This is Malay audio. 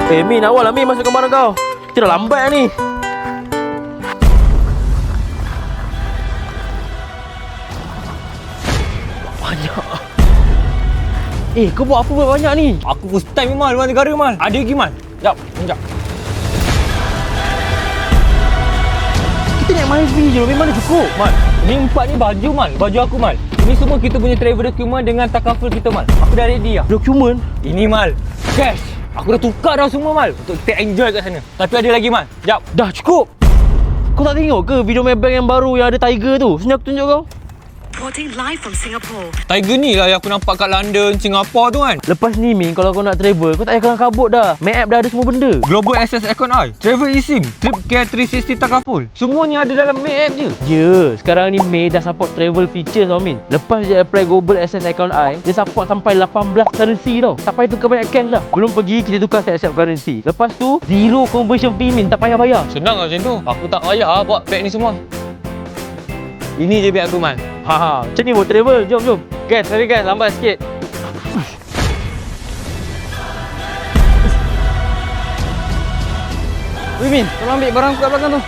Min, awal lah Min masuk kamar kau. Kita dah lambat ni. Banyak. Kau buat apa buat banyak ni? Aku first time Mal luar negara Mal. Ada lagi Mal. Sekejap. Kita naik MyV je, memang mana cukup. Mal, ni 4 ni baju Mal. Baju aku Mal. Ini semua kita punya travel document dengan takaful kita Mal. Aku dah ready dah. Dokumen? Ini Mal, cash. Aku dah tukar dah semua Mal untuk kita enjoy kat sana. Tapi ada lagi Mal. Sekejap. Dah cukup. Kau tak tengok ke video Maybank yang baru yang ada Tiger tu? Sini aku tunjuk kau. Reporting live from Singapore. Tiger ni lah yang aku nampak kat London, Singapore tu kan. Lepas ni Min, kalau kau nak travel, kau tak payah kelang kabut dah. My app dah ada semua benda. Global Access Aircon Eye, Travel eSIM, Trip Care 360 Takaful. Semuanya ada dalam My app je. Ya, sekarang ni May dah support travel features tau Min. Lepas dia apply Global Access Account I, dia support sampai 18 currency tau. Tak payah tukar banyak cash dah. Belum pergi kita tukar siap-siap currency. Lepas tu, zero conversion fee Min, tak payah bayar. Senang lah macam tu. Aku tak payah buat pack ni semua. Ini je biar aku Mal. Macam ni buat travel. Jom. Guys, sorry guys, lambat sikit. Wih Min, Tolong ambil barang aku kat belakang tu.